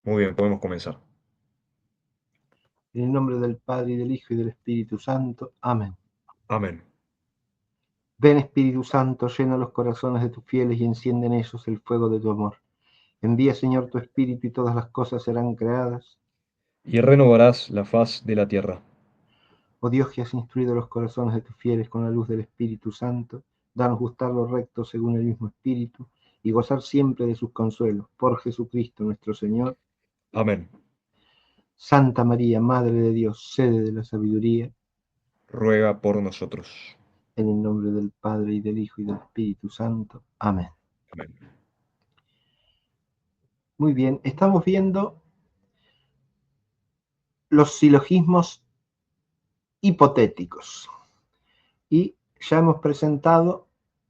Muy bien, podemos comenzar. En el nombre del Padre, y del Hijo, y del Espíritu Santo. Amén. Amén. Ven, Espíritu Santo, llena los corazones de tus fieles y enciende en ellos el fuego de tu amor. Envía, Señor, tu Espíritu y todas las cosas serán creadas. Y renovarás la faz de la tierra. Oh Dios, que has instruido los corazones de tus fieles con la luz del Espíritu Santo, danos gustar lo recto según el mismo Espíritu y gozar siempre de sus consuelos. Por Jesucristo nuestro Señor. Amén. Santa María, Madre de Dios, sede de la sabiduría, Ruega por nosotros. en el nombre del Padre, y del Hijo, y del Espíritu Santo. Amén. Amén. Muy bien, estamos viendo los silogismos hipotéticos y ya hemos presentado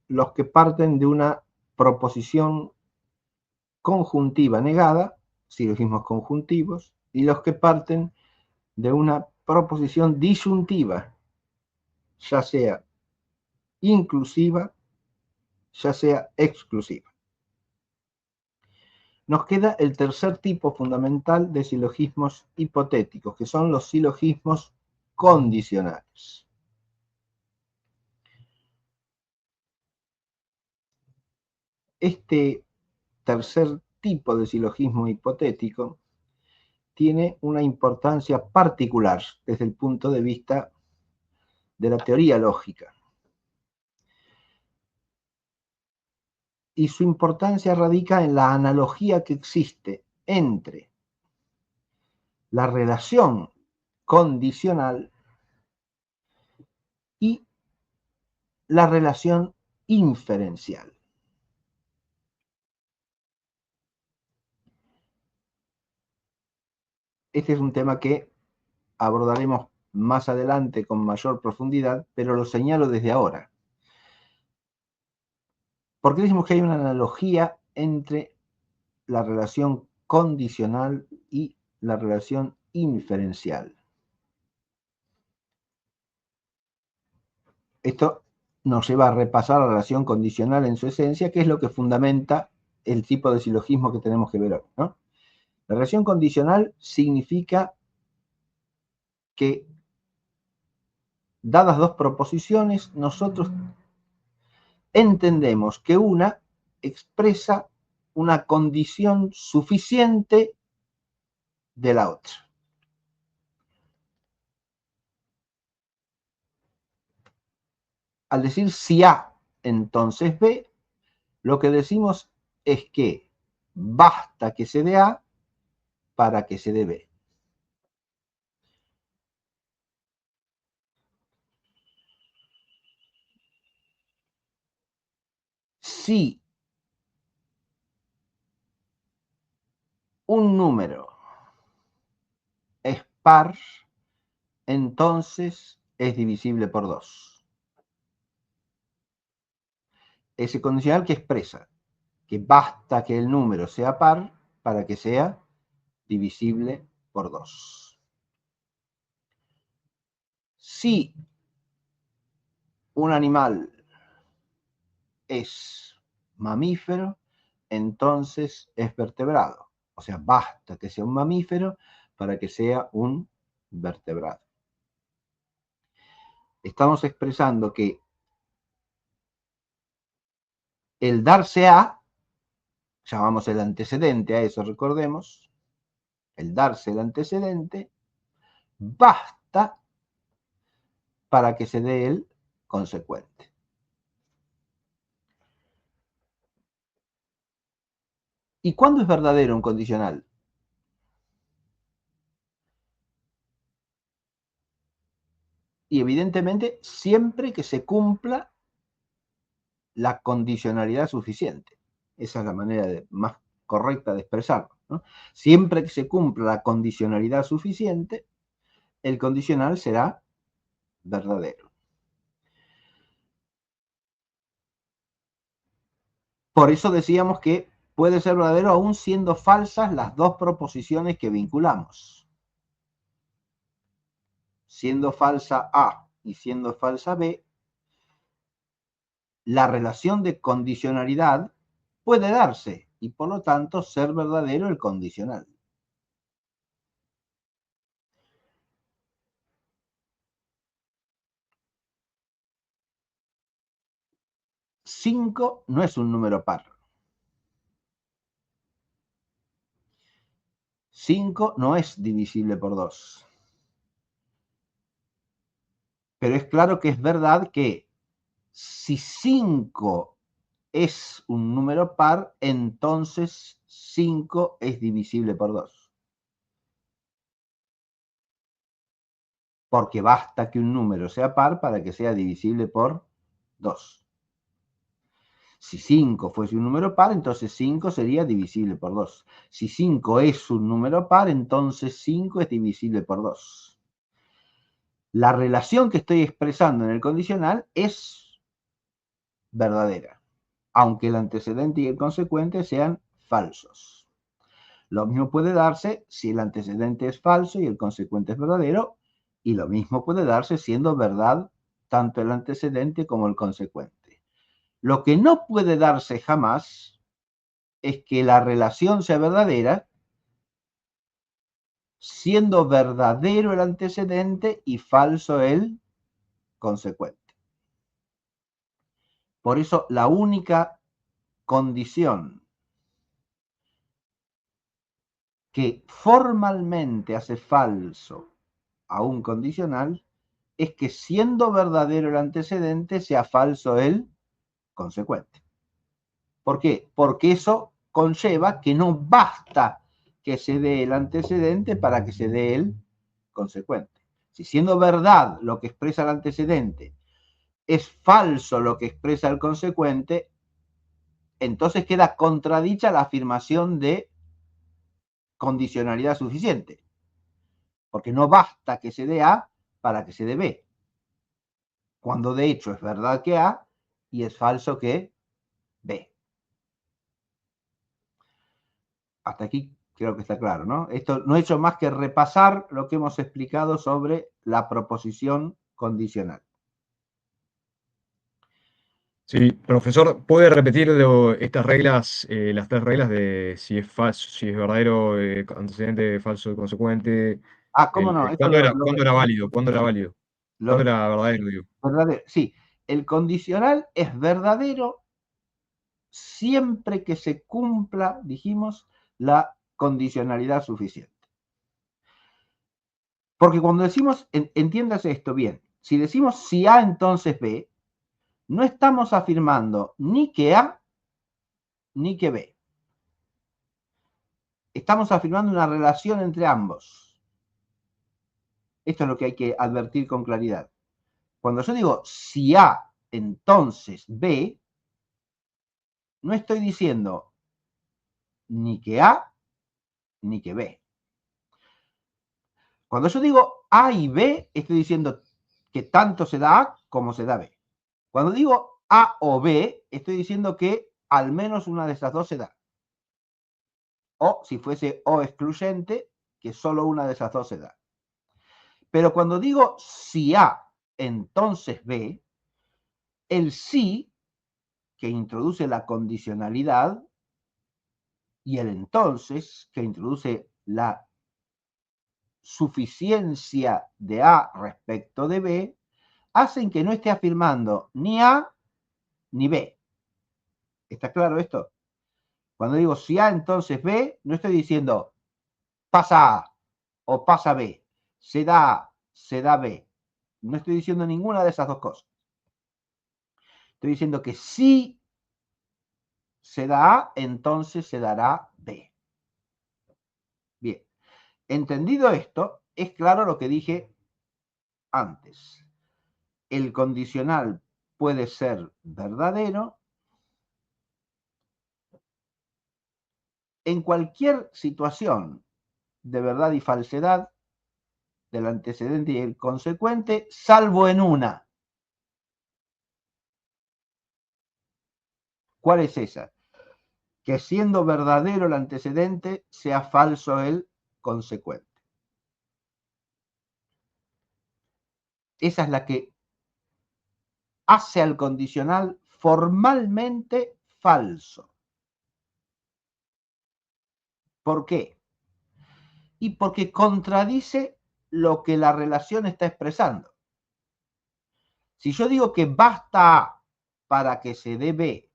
los que parten de una proposición conjuntiva negada, silogismos conjuntivos, y los que parten de una proposición disyuntiva, ya sea inclusiva, ya sea exclusiva. Nos queda el tercer tipo fundamental de silogismos hipotéticos, que son los silogismos condicionales. Este tercer tipo de silogismo hipotético tiene una importancia particular desde el punto de vista de la teoría lógica. Y su importancia radica en la analogía que existe entre la relación condicional y la relación inferencial. Este es un tema que abordaremos más adelante con mayor profundidad, pero lo señalo desde ahora. ¿Por qué decimos que hay una analogía entre la relación condicional y la relación inferencial? Esto nos lleva a repasar la relación condicional en su esencia, que es lo que fundamenta el tipo de silogismo que tenemos que ver hoy, ¿no? La relación condicional significa que, dadas dos proposiciones, nosotros entendemos que una expresa una condición suficiente de la otra. Al decir si A, entonces B, lo que decimos es que basta que se dé A para que se dé B. Si un número es par, entonces es divisible por 2. Ese condicional que expresa que basta que el número sea par para que sea divisible por 2. Si un animal es mamífero, entonces es vertebrado. O sea, basta que sea un mamífero para que sea un vertebrado. Estamos expresando que el darse a, llamamos el antecedente a eso, recordemos, el darse el antecedente, basta para que se dé el consecuente. ¿Y cuándo es verdadero un condicional? Y evidentemente siempre que se cumpla la condicionalidad suficiente. Esa es la manera más correcta de expresarlo, ¿no? Siempre que se cumpla la condicionalidad suficiente, el condicional será verdadero. Por eso decíamos que puede ser verdadero aún siendo falsas las dos proposiciones que vinculamos. Siendo falsa A y siendo falsa B, la relación de condicionalidad puede darse y por lo tanto ser verdadero el condicional. 5 no es un número par. 5 no es divisible por 2. Pero es claro que es verdad que si 5 es un número par, entonces 5 es divisible por 2. Porque basta que un número sea par para que sea divisible por 2. Si 5 fuese un número par, entonces 5 sería divisible por 2. Si 5 es un número par, entonces 5 es divisible por 2. La relación que estoy expresando en el condicional es verdadera, aunque el antecedente y el consecuente sean falsos. Lo mismo puede darse si el antecedente es falso y el consecuente es verdadero, y lo mismo puede darse siendo verdad tanto el antecedente como el consecuente. Lo que no puede darse jamás es que la relación sea verdadera siendo verdadero el antecedente y falso el consecuente. Por eso la única condición que formalmente hace falso a un condicional es que siendo verdadero el antecedente sea falso el consecuente. ¿Por qué? Porque eso conlleva que no basta que se dé el antecedente para que se dé el consecuente. Si siendo verdad lo que expresa el antecedente es falso lo que expresa el consecuente, entonces queda contradicha la afirmación de condicionalidad suficiente. Porque no basta que se dé A para que se dé B. Cuando de hecho es verdad que A y es falso que B. Hasta aquí creo que está claro, ¿no? Esto no he hecho más que repasar lo que hemos explicado sobre la proposición condicional. Sí, profesor, ¿puede repetir estas reglas, las 3 reglas de si es falso, si es verdadero, antecedente, falso y consecuente? ¿Cómo no? Esto ¿Cuándo era válido? ¿Cuándo era válido? ¿Cuándo lo era verdadero, digo? verdadero. Sí, el condicional es verdadero siempre que se cumpla, dijimos, la condicionalidad suficiente. Porque cuando decimos, entiéndase esto bien, si decimos si A entonces B, no estamos afirmando ni que A ni que B. Estamos afirmando una relación entre ambos. Esto es lo que hay que advertir con claridad. Cuando yo digo si A entonces B, no estoy diciendo ni que A ni que B. Cuando yo digo A y B, estoy diciendo que tanto se da A como se da B. Cuando digo A o B, estoy diciendo que al menos una de esas dos se da. O si fuese O excluyente, que solo una de esas dos se da. Pero cuando digo si A, entonces B, el sí, que introduce la condicionalidad, y el entonces, que introduce la suficiencia de A respecto de B, hacen que no esté afirmando ni A ni B. ¿Está claro esto? Cuando digo si A, entonces B, no estoy diciendo pasa A o pasa B, se da A, se da B. No estoy diciendo ninguna de esas dos cosas. Estoy diciendo que si se da A, entonces se dará B. Bien, entendido esto, es claro lo que dije antes. El condicional puede ser verdadero en cualquier situación de verdad y falsedad del antecedente y el consecuente, salvo en una. ¿Cuál es esa? Que siendo verdadero el antecedente, sea falso el consecuente. Esa es la que hace al condicional formalmente falso. ¿Por qué? Y porque contradice lo que la relación está expresando. Si yo digo que basta A para que se dé B,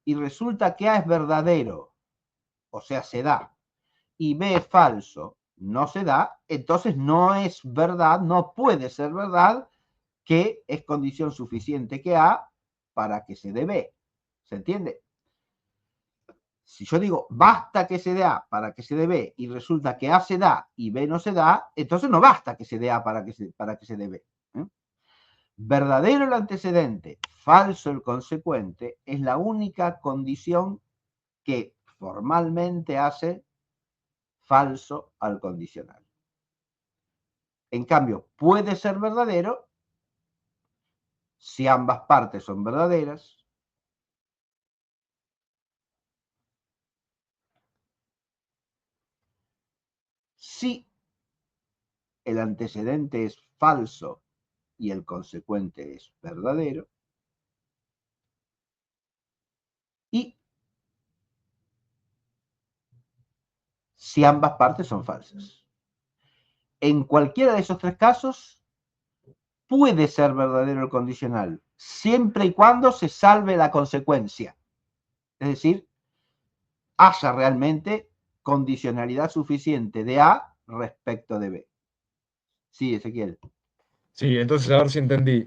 y resulta que A es verdadero, o sea, se da, y B es falso, no se da, entonces no es verdad, no puede ser verdad que es condición suficiente que A para que se dé B. ¿Se entiende? Si yo digo basta que se dé A para que se dé B y resulta que A se da y B no se da, entonces no basta que se dé A para que se dé B. Verdadero el antecedente, falso el consecuente, es la única condición que formalmente hace falso al condicional. En cambio, puede ser verdadero si ambas partes son verdaderas, si el antecedente es falso y el consecuente es verdadero, y si ambas partes son falsas. En cualquiera de esos tres casos, puede ser verdadero el condicional, siempre y cuando se salve la consecuencia. Es decir, haya realmente condicionalidad suficiente de A respecto de B. Sí, Ezequiel. Sí, entonces a ver si entendí.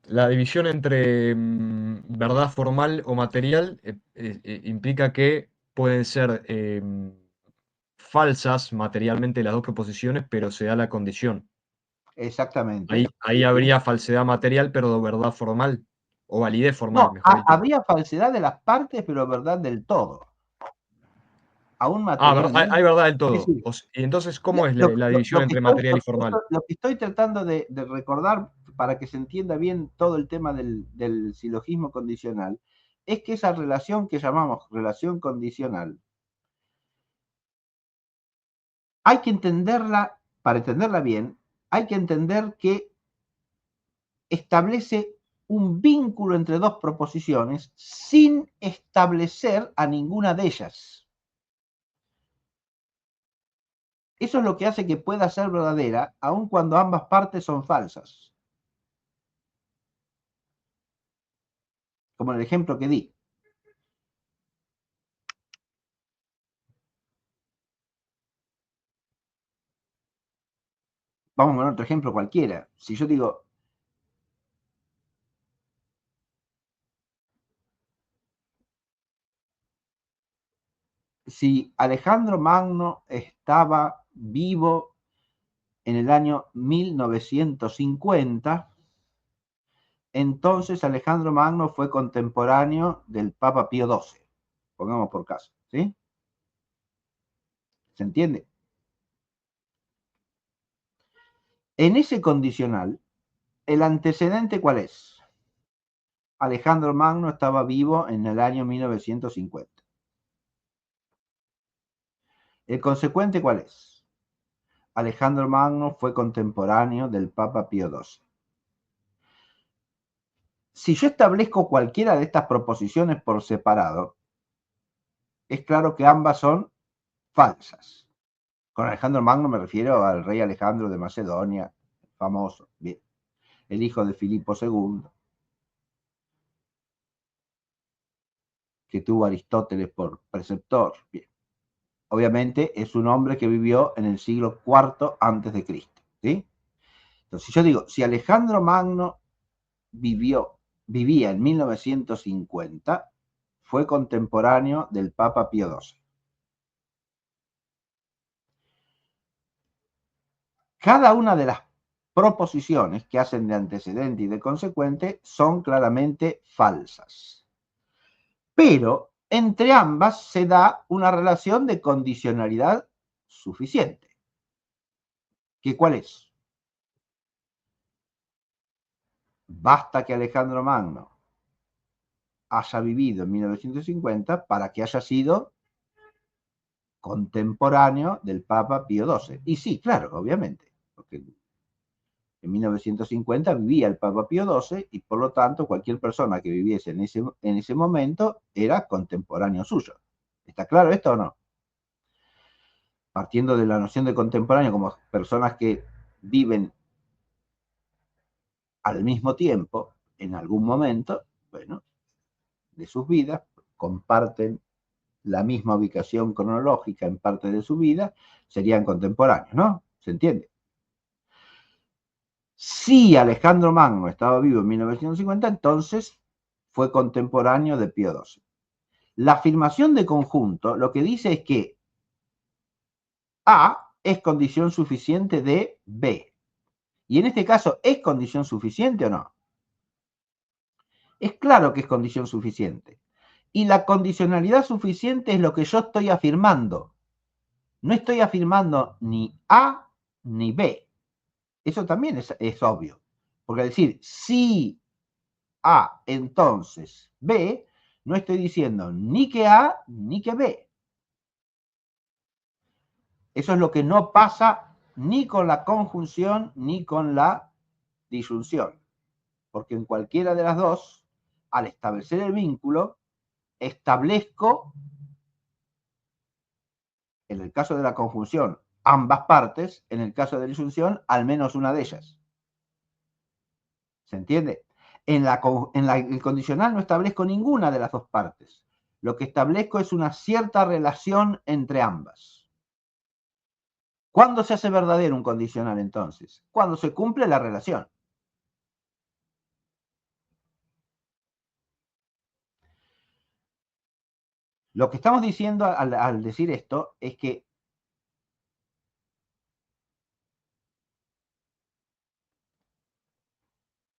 La división entre verdad formal o material implica que pueden ser falsas materialmente las dos proposiciones, pero se da la condición. Ahí, Exactamente. ahí habría falsedad material, pero verdad formal, o validez formal, No, mejor dicho. habría falsedad de las partes, pero verdad del todo. Aún Ah, hay materialmente. verdad del Sí, todo. sí. Y entonces, ¿cómo es la división Lo que entre estoy, material y formal? lo que estoy tratando de recordar para que se entienda bien todo el tema del silogismo condicional es que esa relación que llamamos relación condicional hay que entenderla, para entenderla bien, hay que entender que establece un vínculo entre dos proposiciones sin establecer a ninguna de ellas. Eso es lo que hace que pueda ser verdadera, aun cuando ambas partes son falsas. Como en el ejemplo que di. Vamos a poner otro ejemplo cualquiera. Si yo digo, si Alejandro Magno estaba vivo en el año 1950, entonces Alejandro Magno fue contemporáneo del Papa Pío XII, pongamos por caso, ¿sí? ¿Se entiende? En ese condicional, ¿el antecedente cuál es? Alejandro Magno estaba vivo en el año 1950. ¿El consecuente cuál es? Alejandro Magno fue contemporáneo del Papa Pío XII. Si yo establezco cualquiera de estas proposiciones por separado, es claro que ambas son falsas. Con Alejandro Magno me refiero al rey Alejandro de Macedonia, famoso, bien, el hijo de Filipo II, que tuvo a Aristóteles por preceptor. Bien. Obviamente es un hombre que vivió en el siglo IV antes de Cristo. ¿Sí? Entonces, si yo digo, si Alejandro Magno vivía en 1950, fue contemporáneo del Papa Pío XII. Cada una de las proposiciones que hacen de antecedente y de consecuente son claramente falsas. Pero entre ambas se da una relación de condicionalidad suficiente. ¿Qué cuál es? Basta que Alejandro Magno haya vivido en 1950 para que haya sido contemporáneo del Papa Pío XII. Y sí, claro, obviamente, porque en 1950 vivía el Papa Pío XII y por lo tanto cualquier persona que viviese en ese momento era contemporáneo suyo. ¿Está claro esto o no? Partiendo de la noción de contemporáneo como personas que viven al mismo tiempo, en algún momento, bueno, de sus vidas, comparten la misma ubicación cronológica en parte de su vida, serían contemporáneos, ¿no? ¿Se entiende? Si Alejandro Magno estaba vivo en 1950, entonces fue contemporáneo de Pío XII. La afirmación de conjunto lo que dice es que A es condición suficiente de B. Y en este caso, ¿es condición suficiente o no? Es claro que es condición suficiente. Y la condicionalidad suficiente es lo que yo estoy afirmando. No estoy afirmando ni A ni B. Eso también es obvio. Porque al decir si A, entonces B, no estoy diciendo ni que A ni que B. Eso es lo que no pasa ni con la conjunción ni con la disyunción. Porque en cualquiera de las dos, al establecer el vínculo, establezco, en el caso de la conjunción, ambas partes, en el caso de la disyunción, al menos una de ellas. ¿Se entiende? En el condicional no establezco ninguna de las dos partes. Lo que establezco es una cierta relación entre ambas. ¿Cuándo se hace verdadero un condicional entonces? Cuando se cumple la relación. Lo que estamos diciendo al decir esto es que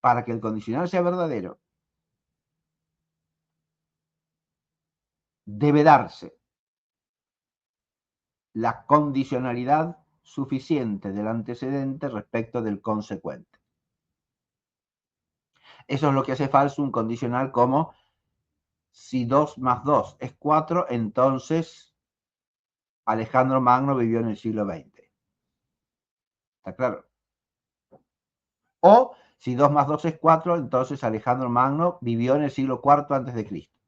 para que el condicional sea verdadero, debe darse la condicionalidad suficiente del antecedente respecto del consecuente. Eso es lo que hace falso un condicional como si 2 más 2 es 4, entonces Alejandro Magno vivió en el siglo XX. ¿Está claro? O si 2 más 2 es 4, entonces Alejandro Magno vivió en el siglo IV antes de Cristo.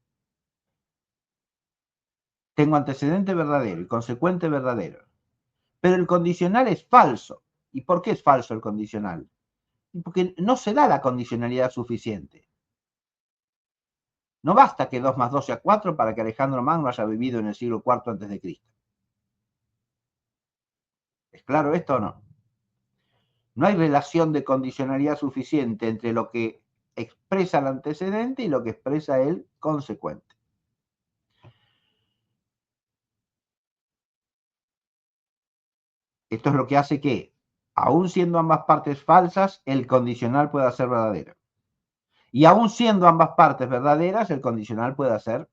Tengo antecedente verdadero y consecuente verdadero. Pero el condicional es falso. ¿Y por qué es falso el condicional? Porque no se da la condicionalidad suficiente. No basta que 2 más 2 sea 4 para que Alejandro Magno haya vivido en el siglo IV antes de Cristo. ¿Es claro esto o no? No hay relación de condicionalidad suficiente entre lo que expresa el antecedente y lo que expresa el consecuente. Esto es lo que hace que, aun siendo ambas partes falsas, el condicional pueda ser verdadero. Y aun siendo ambas partes verdaderas, el condicional pueda ser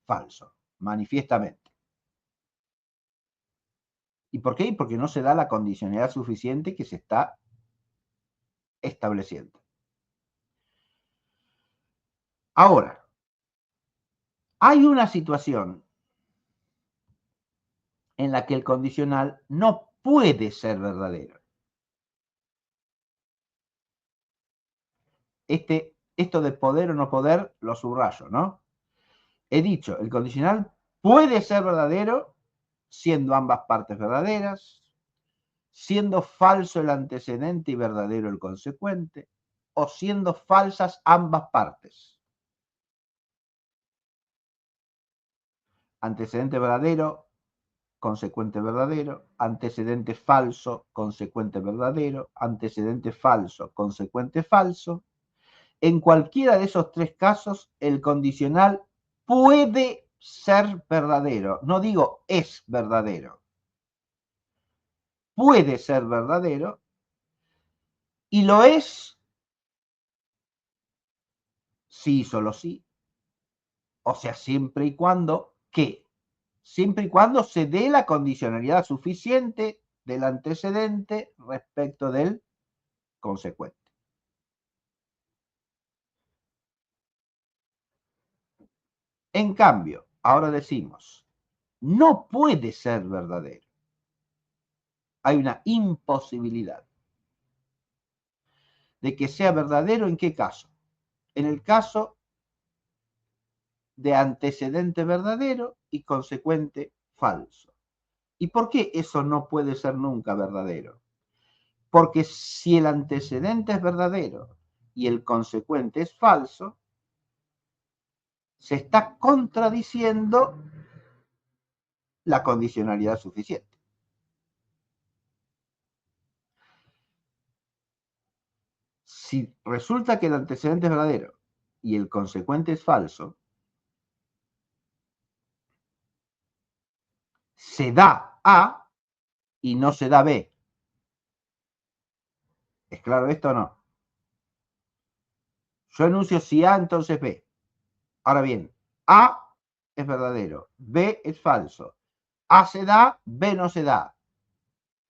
falso, manifiestamente. ¿Y por qué? Porque no se da la condicionalidad suficiente que se está estableciendo. Ahora, hay una situación en la que el condicional no puede ser verdadero. Esto de poder o no poder lo subrayo, ¿no? He dicho, el condicional puede ser verdadero siendo ambas partes verdaderas, siendo falso el antecedente y verdadero el consecuente, o siendo falsas ambas partes. Antecedente verdadero, consecuente verdadero, antecedente falso, consecuente verdadero, antecedente falso, consecuente falso. En cualquiera de esos tres casos, el condicional puede ser verdadero. No digo es verdadero. Puede ser verdadero y lo es sí, solo sí. O sea, siempre y cuando, ¿qué? Siempre y cuando se dé la condicionalidad suficiente del antecedente respecto del consecuente. En cambio, ahora decimos, no puede ser verdadero. Hay una imposibilidad de que sea verdadero. ¿En qué caso? En el caso de antecedente verdadero y consecuente falso. ¿Y por qué eso no puede ser nunca verdadero? Porque si el antecedente es verdadero y el consecuente es falso, se está contradiciendo la condicionalidad suficiente. Si resulta que el antecedente es verdadero y el consecuente es falso, se da A y no se da B. ¿Es claro esto o no? Yo enuncio si A, entonces B. Ahora bien, A es verdadero, B es falso. A se da, B no se da.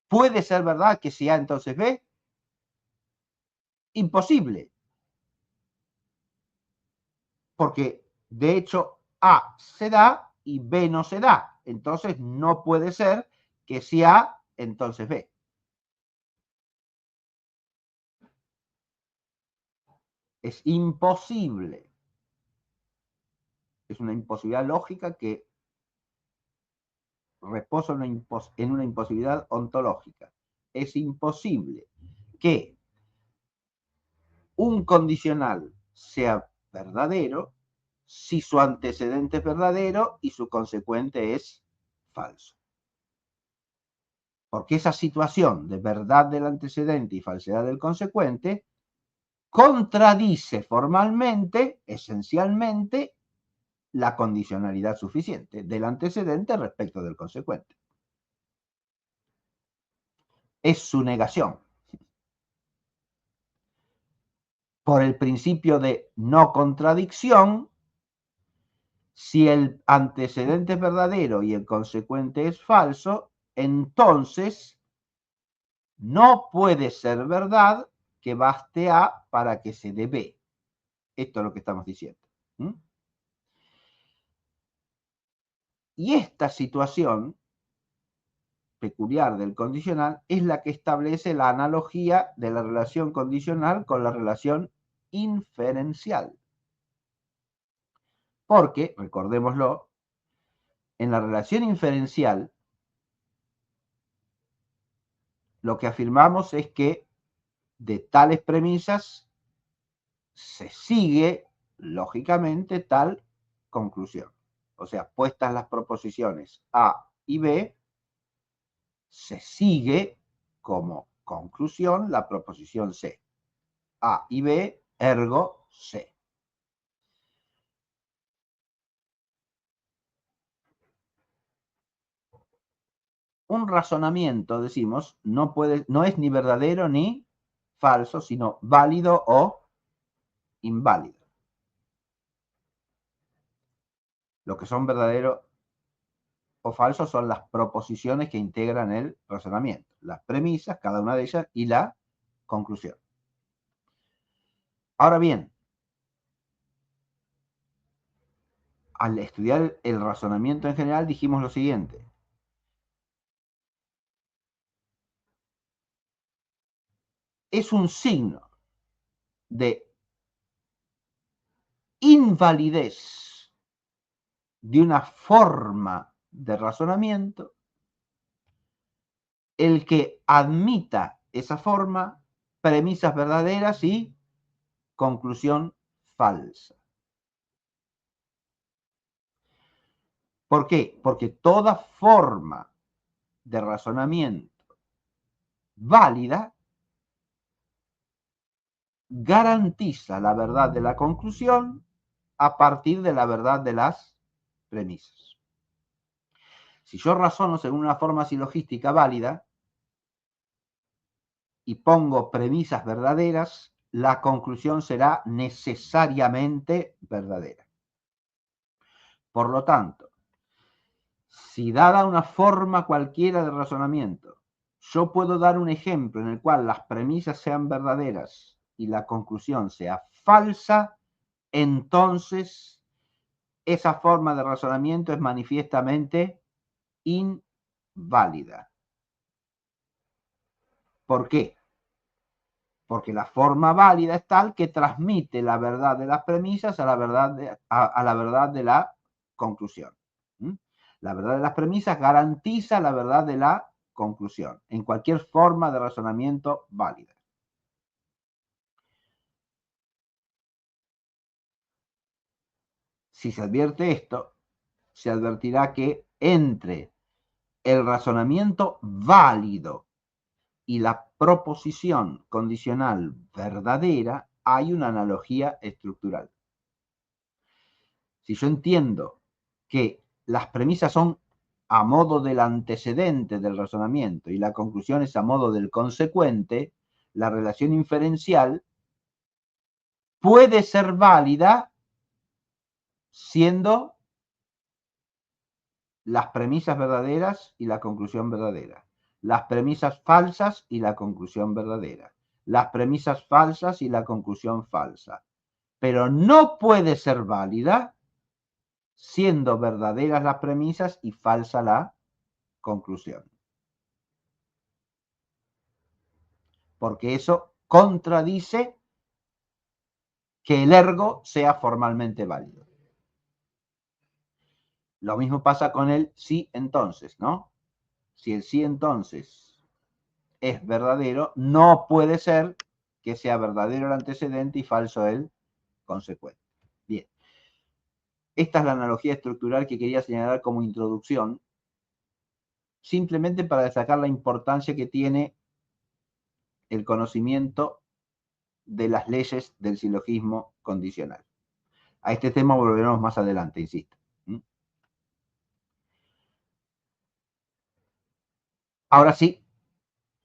¿Puede ser verdad que si A entonces B? Imposible. Porque de hecho A se da y B no se da. Entonces no puede ser que si A, entonces B. Es imposible. Es una imposibilidad lógica que reposa en una imposibilidad ontológica. Es imposible que un condicional sea verdadero si su antecedente es verdadero y su consecuente es falso. Porque esa situación de verdad del antecedente y falsedad del consecuente contradice formalmente, esencialmente, la condicionalidad suficiente del antecedente respecto del consecuente. Es su negación. Por el principio de no contradicción, si el antecedente es verdadero y el consecuente es falso, entonces no puede ser verdad que baste A para que se dé B. Esto es lo que estamos diciendo. Y esta situación peculiar del condicional es la que establece la analogía de la relación condicional con la relación inferencial. Porque, recordémoslo, en la relación inferencial lo que afirmamos es que de tales premisas se sigue, lógicamente, tal conclusión. O sea, puestas las proposiciones A y B, se sigue como conclusión la proposición C. A y B, ergo C. Un razonamiento, decimos, no es ni verdadero ni falso, sino válido o inválido. Lo que son verdadero o falso son las proposiciones que integran el razonamiento, las premisas, cada una de ellas, y la conclusión. Ahora bien, al estudiar el razonamiento en general dijimos lo siguiente: es un signo de invalidez de una forma de razonamiento el que admita esa forma, premisas verdaderas y conclusión falsa. ¿Por qué? Porque toda forma de razonamiento válida garantiza la verdad de la conclusión a partir de la verdad de las premisas. Si yo razono según una forma silogística válida y pongo premisas verdaderas, la conclusión será necesariamente verdadera. Por lo tanto, si dada una forma cualquiera de razonamiento, yo puedo dar un ejemplo en el cual las premisas sean verdaderas y la conclusión sea falsa, entonces esa forma de razonamiento es manifiestamente inválida. ¿Por qué? Porque la forma válida es tal que transmite la verdad de las premisas a la verdad de la conclusión. La verdad de las premisas garantiza la verdad de la conclusión en cualquier forma de razonamiento válida. Si se advierte esto, se advertirá que entre el razonamiento válido y la proposición condicional verdadera hay una analogía estructural. Si yo entiendo que las premisas son a modo del antecedente del razonamiento y la conclusión es a modo del consecuente, la relación inferencial puede ser válida siendo las premisas verdaderas y la conclusión verdadera, las premisas falsas y la conclusión verdadera, las premisas falsas y la conclusión falsa. Pero no puede ser válida siendo verdaderas las premisas y falsa la conclusión. Porque eso contradice que el ergo sea formalmente válido. Lo mismo pasa con el sí entonces, ¿no? Si el sí entonces es verdadero, no puede ser que sea verdadero el antecedente y falso el consecuente. Bien. Esta es la analogía estructural que quería señalar como introducción, simplemente para destacar la importancia que tiene el conocimiento de las leyes del silogismo condicional. A este tema volveremos más adelante, insisto. Ahora sí,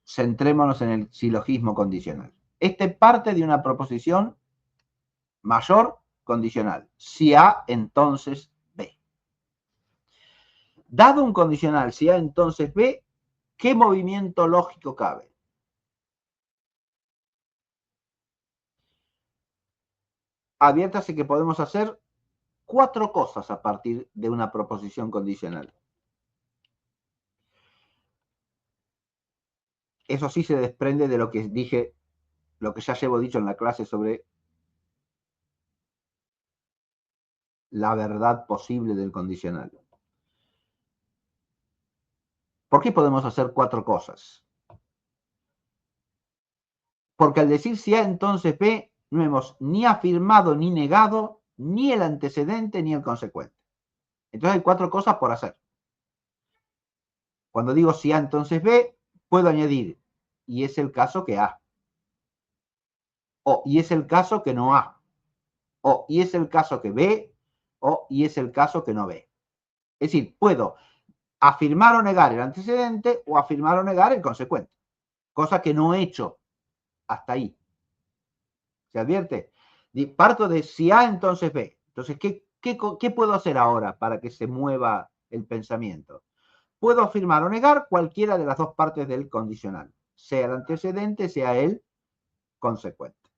centrémonos en el silogismo condicional. Este parte de una proposición mayor condicional. Si A, entonces B. Dado un condicional si A, entonces B, ¿qué movimiento lógico cabe? Adviértase que podemos hacer 4 cosas a partir de una proposición condicional. Eso sí se desprende de lo que dije, lo que ya llevo dicho en la clase sobre la verdad posible del condicional. ¿Por qué podemos hacer 4 cosas? Porque al decir si A, entonces B, no hemos ni afirmado ni negado ni el antecedente ni el consecuente. Entonces hay 4 cosas por hacer. Cuando digo si A, entonces B, puedo añadir y es el caso que A. O y es el caso que no A. O y es el caso que B. O y es el caso que no B. Es decir, puedo afirmar o negar el antecedente o afirmar o negar el consecuente. Cosa que no he hecho hasta ahí. ¿Se advierte? Parto de si A, entonces B. Entonces, ¿qué puedo hacer ahora para que se mueva el pensamiento? Puedo afirmar o negar cualquiera de las dos partes del condicional, sea el antecedente, sea el consecuente.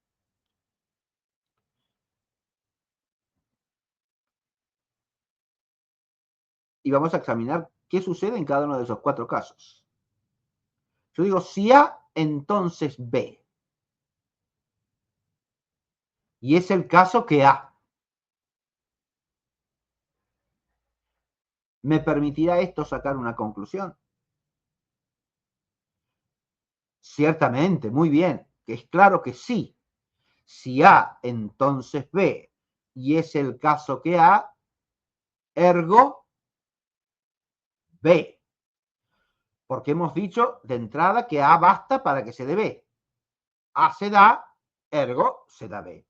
Y vamos a examinar qué sucede en cada uno de esos 4 casos. Yo digo, si A, entonces B. Y es el caso que A. ¿Me permitirá esto sacar una conclusión? Ciertamente, muy bien. Es claro que sí. Si A, entonces B. Y es el caso que A, ergo B. Porque hemos dicho de entrada que A basta para que se dé B. A se da, ergo se da B.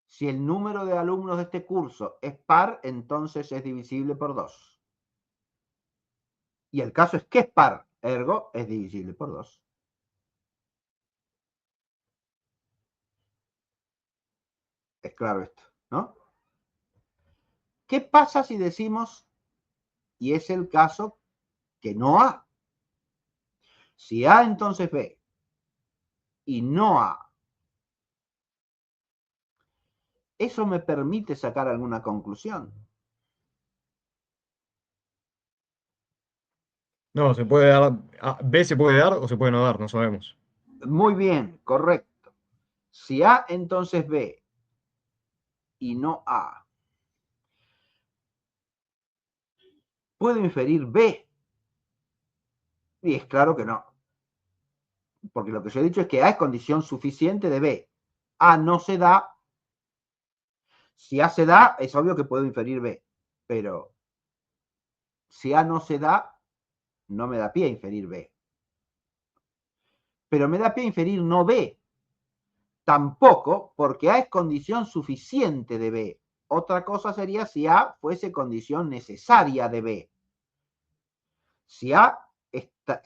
Si el número de alumnos de este curso es par, entonces es divisible por 2. Y el caso es que es par, ergo es divisible por 2. Es claro esto, ¿no? ¿Qué pasa si decimos, y es el caso que no A? Si A, entonces B, y no A, ¿eso me permite sacar alguna conclusión? No, se puede dar, B se puede dar o se puede no dar, no sabemos. Muy bien, correcto. Si A, entonces B, y no A, ¿puedo inferir B? Y es claro que no. porque lo que yo he dicho es que A es condición suficiente de B. A no se da. Si A se da, es obvio que puedo inferir B, pero si A no se da, no me da pie a inferir B. Pero me da pie a inferir no B. Tampoco, porque A es condición suficiente de B. Otra cosa sería si A fuese condición necesaria de B. Si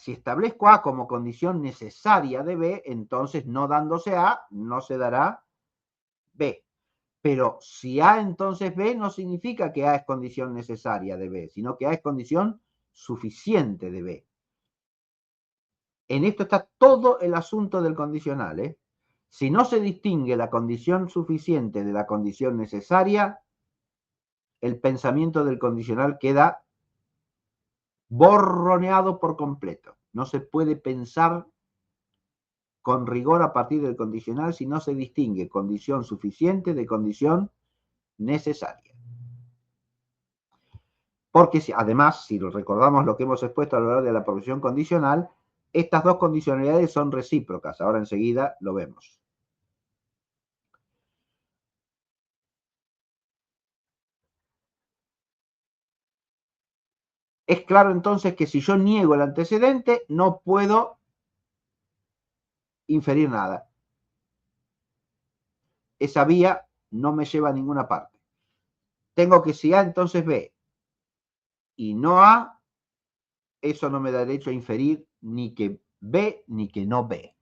establezco A como condición necesaria de B, entonces no dándose A, no se dará B. Pero si A entonces B no significa que A es condición necesaria de B, sino que A es condición suficiente de B. En esto está todo el asunto del condicional, ¿eh? Si no se distingue la condición suficiente de la condición necesaria, el pensamiento del condicional queda borroneado por completo. No se puede pensar con rigor a partir del condicional si no se distingue condición suficiente de condición necesaria. Porque además, si recordamos lo que hemos expuesto a lo largo de la proposición condicional, estas dos condicionalidades son recíprocas. Ahora enseguida lo vemos. Es claro entonces que si yo niego el antecedente, no puedo inferir nada. Esa vía no me lleva a ninguna parte. Tengo que si A entonces B y no A, eso no me da derecho a inferir ni que B ni que no B.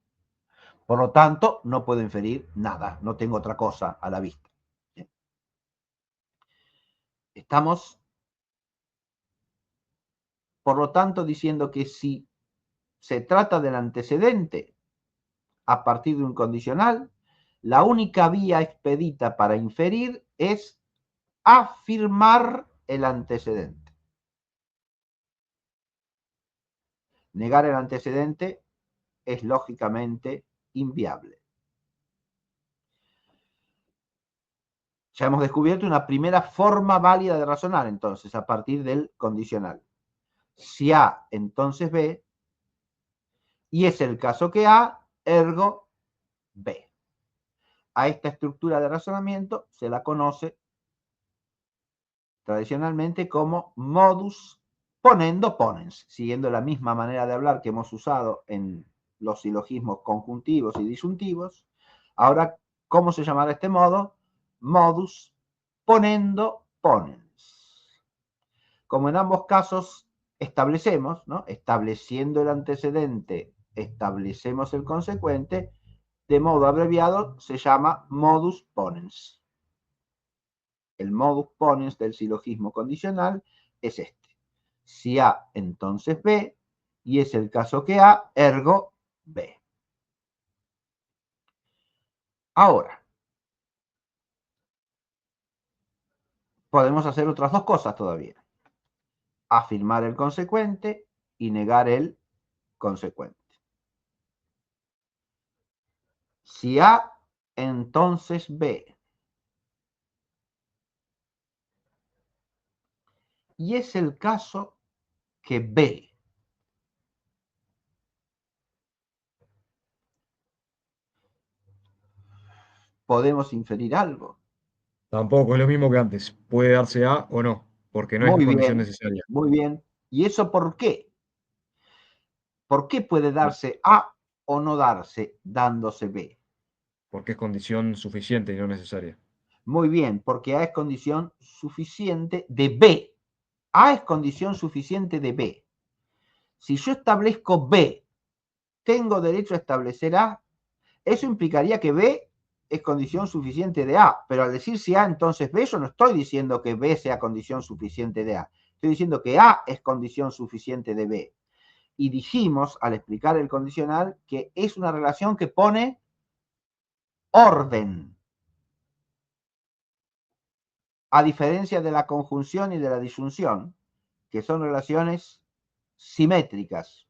Por lo tanto, no puedo inferir nada, no tengo otra cosa a la vista. Estamos, por lo tanto, diciendo que si se trata del antecedente a partir de un condicional, la única vía expedita para inferir es afirmar el antecedente. Negar el antecedente es lógicamente inviable. Ya hemos descubierto una primera forma válida de razonar, entonces, a partir del condicional. Si A, entonces B, y es el caso que A, ergo B. A esta estructura de razonamiento se la conoce tradicionalmente como modus ponendo ponens, siguiendo la misma manera de hablar que hemos usado en los silogismos conjuntivos y disyuntivos. Ahora, ¿cómo se llamará este modo? Modus ponendo ponens. Como en ambos casos establecemos, ¿no? Estableciendo el antecedente, establecemos el consecuente, de modo abreviado se llama modus ponens. El modus ponens del silogismo condicional es este. Si A, entonces B, y es el caso que A, ergo B. Ahora, podemos hacer otras dos cosas todavía. Afirmar el consecuente y negar el consecuente. Si A, entonces B. Y es el caso que B. ¿Podemos inferir algo? Tampoco es lo mismo que antes. Puede darse A o no, porque no es Muy condición bien, necesaria. muy bien. ¿Y eso por qué? ¿Por qué puede darse A o no darse dándose B? Porque es condición suficiente y no necesaria. Muy bien, porque A es condición suficiente de B. A es condición suficiente de B. Si yo establezco B, ¿tengo derecho a establecer A? Eso implicaría que B es condición suficiente de A, pero al decir si A entonces B, yo no estoy diciendo que B sea condición suficiente de A. Estoy diciendo que A es condición suficiente de B. Y dijimos, al explicar el condicional, que es una relación que pone orden. A diferencia de la conjunción y de la disyunción, que son relaciones simétricas.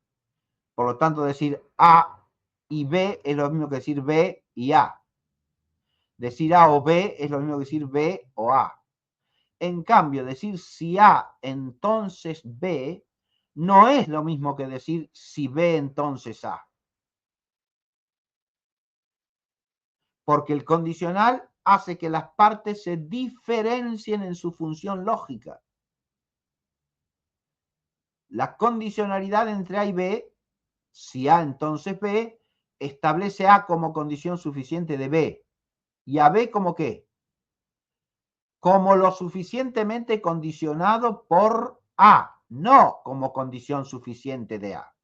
Por lo tanto, decir A y B es lo mismo que decir B y A. Decir A o B es lo mismo que decir B o A. En cambio, decir si A, entonces B, no es lo mismo que decir si B, entonces A. No es lo mismo que decir si B, entonces A. porque el condicional hace que las partes se diferencien en su función lógica. La condicionalidad entre A y B, si A entonces B, establece A como condición suficiente de B. ¿Y a B como qué? Como lo suficientemente condicionado por A, no como condición suficiente de A.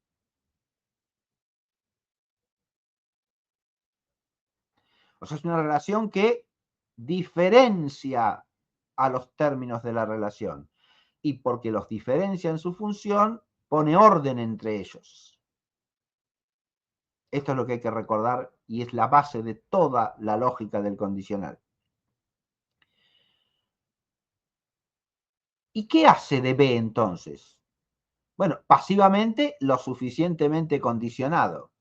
O sea, es una relación que diferencia a los términos de la relación. Y porque los diferencia en su función, pone orden entre ellos. Esto es lo que hay que recordar y es la base de toda la lógica del condicional. ¿Y qué hace de B entonces? Bueno, pasivamente lo suficientemente condicionado.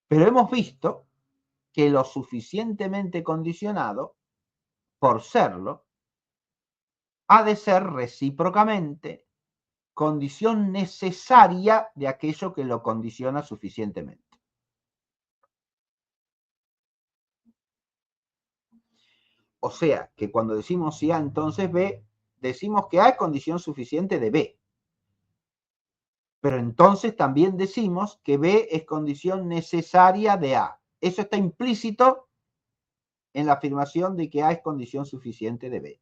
Pero hemos visto que lo suficientemente condicionado, por serlo, ha de ser recíprocamente condición necesaria de aquello que lo condiciona suficientemente. O sea, que cuando decimos si A, entonces B, decimos que A es condición suficiente de B. Pero entonces también decimos que B es condición necesaria de A. Eso está implícito en la afirmación de que A es condición suficiente de B.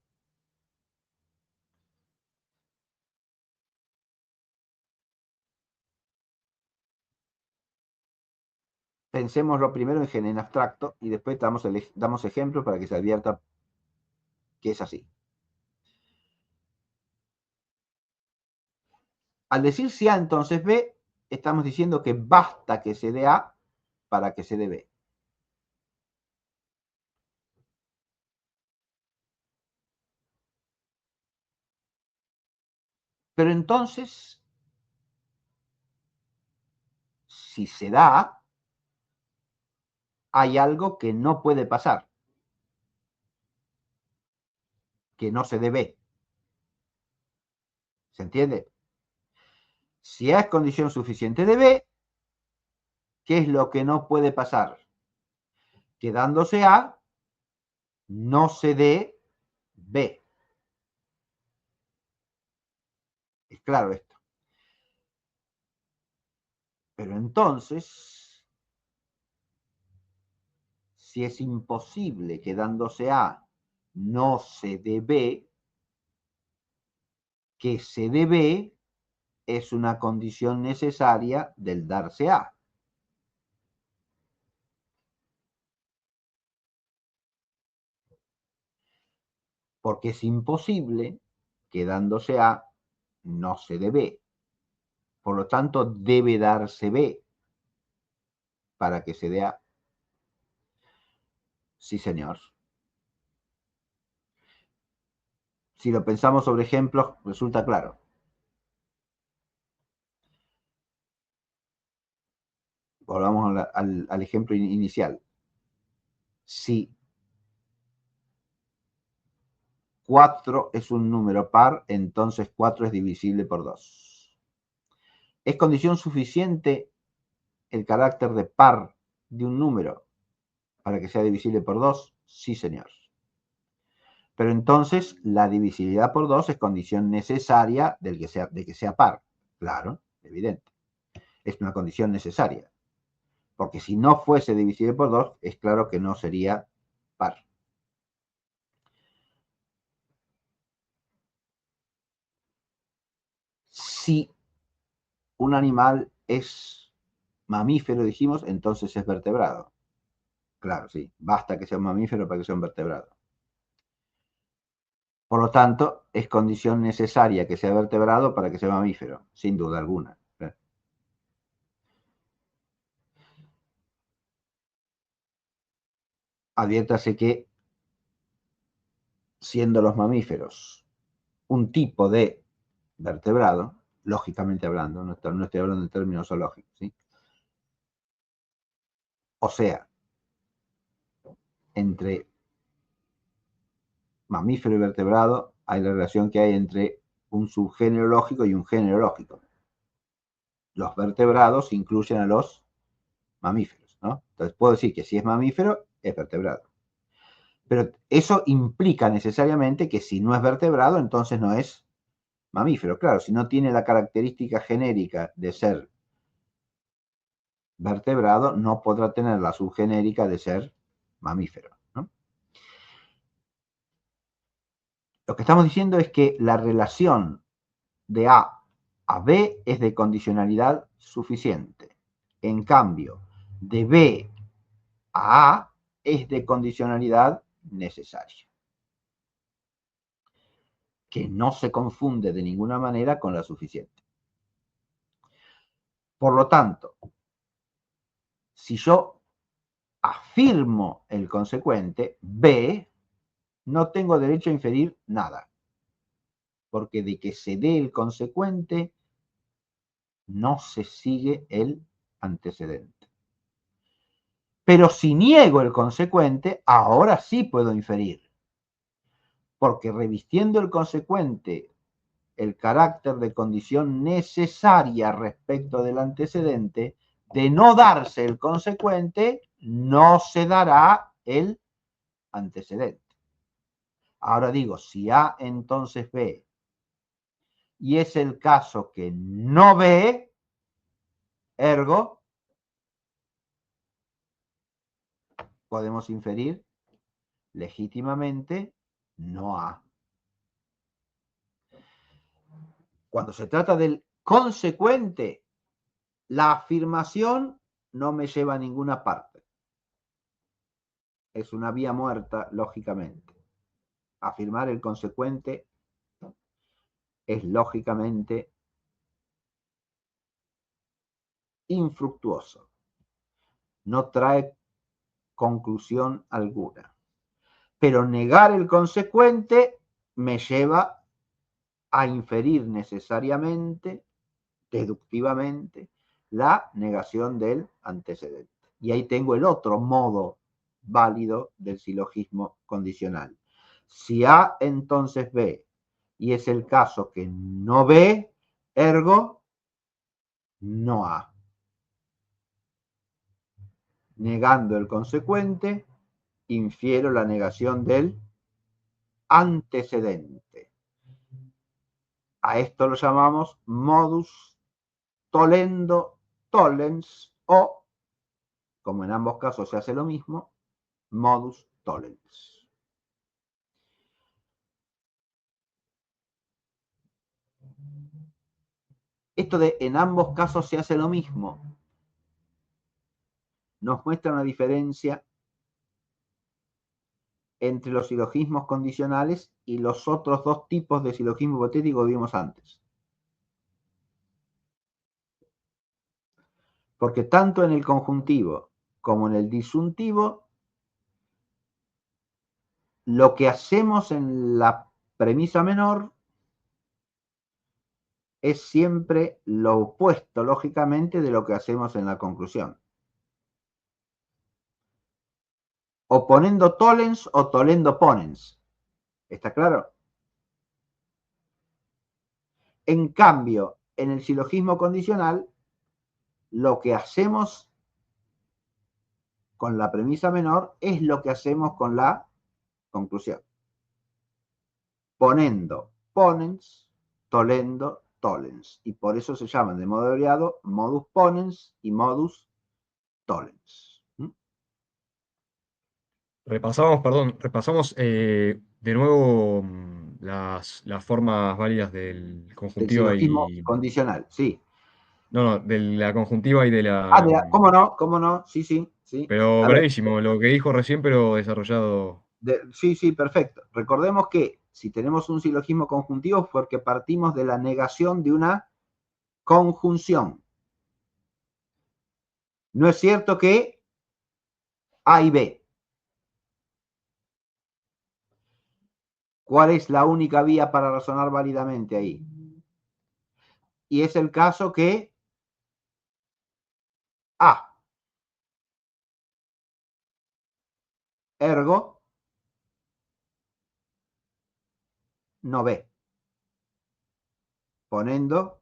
Pensémoslo primero en abstracto y después damos ejemplos para que se advierta que es así. Al decir si A entonces B, estamos diciendo que basta que se dé A para que se dé B. Pero entonces, si se da, hay algo que no puede pasar, que no se dé B. ¿Se entiende? Si A es condición suficiente de B, ¿qué es lo que no puede pasar? Que dándose A, no se dé B. Es claro esto. Pero entonces, si es imposible que dándose A no se dé B, que se dé B es una condición necesaria del darse A. Porque es imposible que dándose A no se dé B. Por lo tanto, debe darse B para que se dé A. Sí, señor. Si lo pensamos sobre ejemplos, resulta claro. Volvamos al ejemplo inicial. Si 4 es un número par, entonces 4 es divisible por 2. ¿Es condición suficiente el carácter de par de un número para que sea divisible por 2? Sí, señor. Pero entonces la divisibilidad por 2 es condición necesaria de que sea par. Claro, evidente. Es una condición necesaria. Porque si no fuese divisible por 2, es claro que no sería par. Si un animal es mamífero, dijimos, entonces es vertebrado. Claro, sí. Basta que sea un mamífero para que sea un vertebrado. Por lo tanto, es condición necesaria que sea vertebrado para que sea mamífero, sin duda alguna. Adviértase que, siendo los mamíferos un tipo de vertebrado, lógicamente hablando, no estoy hablando en términos zoológicos, ¿sí? O sea, entre mamífero y vertebrado hay la relación que hay entre un subgénero lógico y un género lógico. Los vertebrados incluyen a los mamíferos, ¿no? Entonces puedo decir que si es mamífero, es vertebrado. Pero eso implica necesariamente que si no es vertebrado, entonces no es mamífero. Claro, si no tiene la característica genérica de ser vertebrado, no podrá tener la subgenérica de ser mamífero, ¿no? Lo que estamos diciendo es que la relación de A a B es de condicionalidad suficiente. En cambio, de B a A es de condicionalidad necesaria, que no se confunde de ninguna manera con la suficiente. Por lo tanto, si yo afirmo el consecuente, B, no tengo derecho a inferir nada, porque de que se dé el consecuente, no se sigue el antecedente. Pero si niego el consecuente, ahora sí puedo inferir, porque revistiendo el consecuente el carácter de condición necesaria respecto del antecedente, de no darse el consecuente, no se dará el antecedente. Ahora digo, si A entonces B, y es el caso que no B, ergo, podemos inferir legítimamente no A. Cuando se trata del consecuente, la afirmación no me lleva a ninguna parte. Es una vía muerta, lógicamente. Afirmar el consecuente es lógicamente infructuoso. No trae conclusión alguna. Pero negar el consecuente me lleva a inferir necesariamente, deductivamente, la negación del antecedente. Y ahí tengo el otro modo válido del silogismo condicional. Si A entonces B, y es el caso que no B, ergo no A. Negando el consecuente, infiero la negación del antecedente. A esto lo llamamos modus tollendo tollens o, como en ambos casos se hace lo mismo, modus tollens. Esto de en ambos casos se hace lo mismo nos muestra una diferencia entre los silogismos condicionales y los otros dos tipos de silogismo hipotético que vimos antes. Porque tanto en el conjuntivo como en el disyuntivo, lo que hacemos en la premisa menor es siempre lo opuesto, lógicamente, de lo que hacemos en la conclusión. Oponendo tollens o tollendo ponens. ¿Está claro? En cambio, en el silogismo condicional, lo que hacemos con la premisa menor es lo que hacemos con la conclusión. Ponendo ponens, tollendo tollens. Y por eso se llaman de modo abreviado modus ponens y modus tollens. Repasamos de nuevo las formas válidas del Del conjuntiva silogismo y... condicional, sí. No, de la conjuntiva y de la... ¿Cómo no? ¿Cómo no? Sí, sí, sí. Pero A ver, brevísimo, lo que dijo recién, pero desarrollado. sí, sí, perfecto. Recordemos que si tenemos un silogismo conjuntivo es porque partimos de la negación de una conjunción. No es cierto que A y B. ¿Cuál es la única vía para razonar válidamente ahí? Y es el caso que A, ergo, no B. Ponendo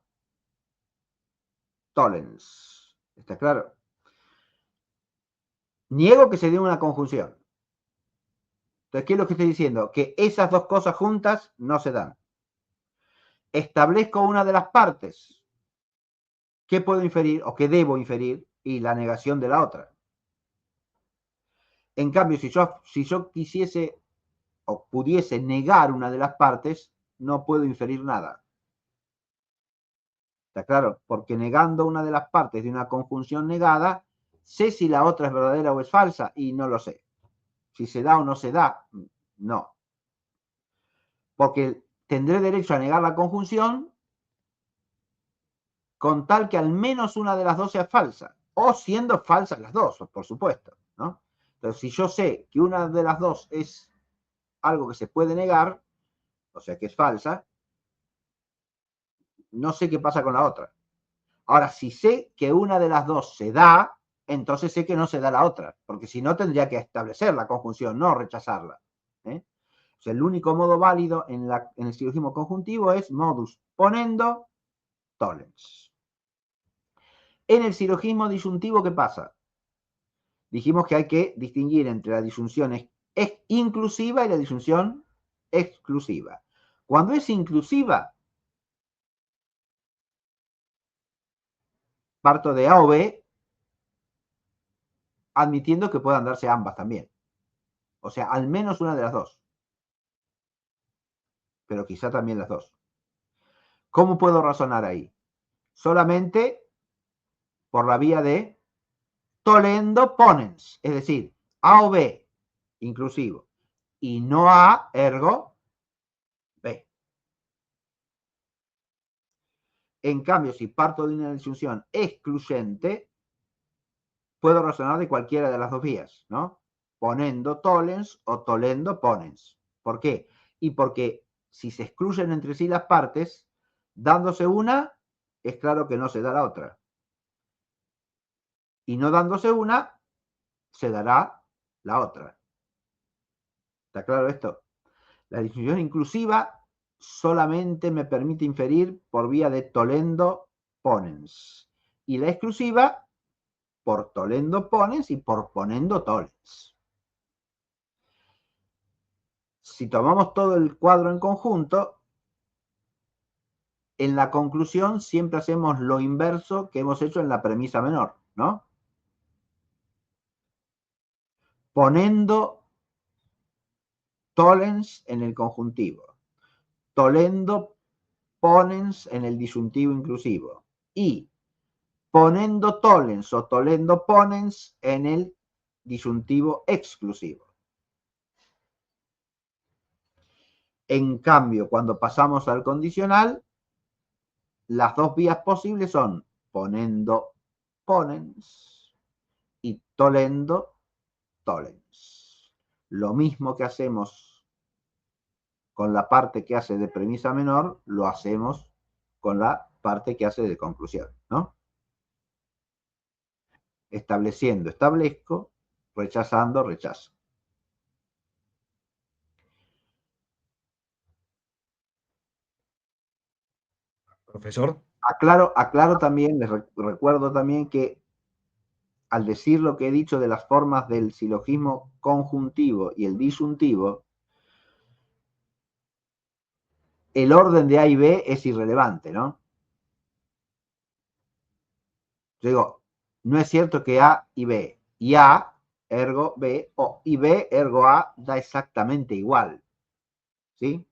tollens. ¿Está claro? Niego que se dé una conjunción. Entonces, ¿qué es lo que estoy diciendo? Que esas dos cosas juntas no se dan. Establezco una de las partes. ¿Qué puedo inferir o qué debo inferir? Y la negación de la otra. En cambio, si yo quisiese o pudiese negar una de las partes, no puedo inferir nada. ¿Está claro? Porque negando una de las partes de una conjunción negada, sé si la otra es verdadera o es falsa y no lo sé. Si se da o no se da, no. Porque tendré derecho a negar la conjunción con tal que al menos una de las dos sea falsa, o siendo falsas las dos, por supuesto, ¿no? Entonces, si yo sé que una de las dos es algo que se puede negar, o sea que es falsa, no sé qué pasa con la otra. Ahora, si sé que una de las dos se da, entonces sé que no se da la otra, porque si no tendría que establecer la conjunción, no rechazarla. O sea, el único modo válido en el silogismo conjuntivo es modus ponendo tollens. En el silogismo disyuntivo, ¿qué pasa? Dijimos que hay que distinguir entre la disyunción inclusiva y la disyunción exclusiva. Cuando es inclusiva, parto de A o B, admitiendo que puedan darse ambas también. O sea, al menos una de las dos. Pero quizá también las dos. ¿Cómo puedo razonar ahí? Solamente por la vía de tollendo ponens, es decir, A o B, inclusivo, y no A, ergo B. En cambio, si parto de una disyunción excluyente, puedo razonar de cualquiera de las dos vías, ¿no? Ponendo tollens o tollendo ponens. ¿Por qué? Y porque si se excluyen entre sí las partes, dándose una, es claro que no se da la otra. Y no dándose una, se dará la otra. ¿Está claro esto? La disyunción inclusiva solamente me permite inferir por vía de tollendo ponens. Y la exclusiva por tollendo ponens y por ponendo tollens. Si tomamos todo el cuadro en conjunto, en la conclusión siempre hacemos lo inverso que hemos hecho en la premisa menor, ¿no? Ponendo tollens en el conjuntivo, tollendo ponens en el disyuntivo inclusivo y ponendo tollens o tollendo ponens en el disyuntivo exclusivo. En cambio, cuando pasamos al condicional, las dos vías posibles son ponendo ponens y tollendo tollens. Lo mismo que hacemos con la parte que hace de premisa menor, lo hacemos con la parte que hace de conclusión, ¿no? Estableciendo, establezco, rechazando, rechazo. Profesor. Aclaro también, les recuerdo también que al decir lo que he dicho de las formas del silogismo conjuntivo y el disyuntivo, el orden de A y B es irrelevante, ¿no? Yo digo, no es cierto que A y B, y A, ergo B, y B, ergo A, da exactamente igual, ¿sí?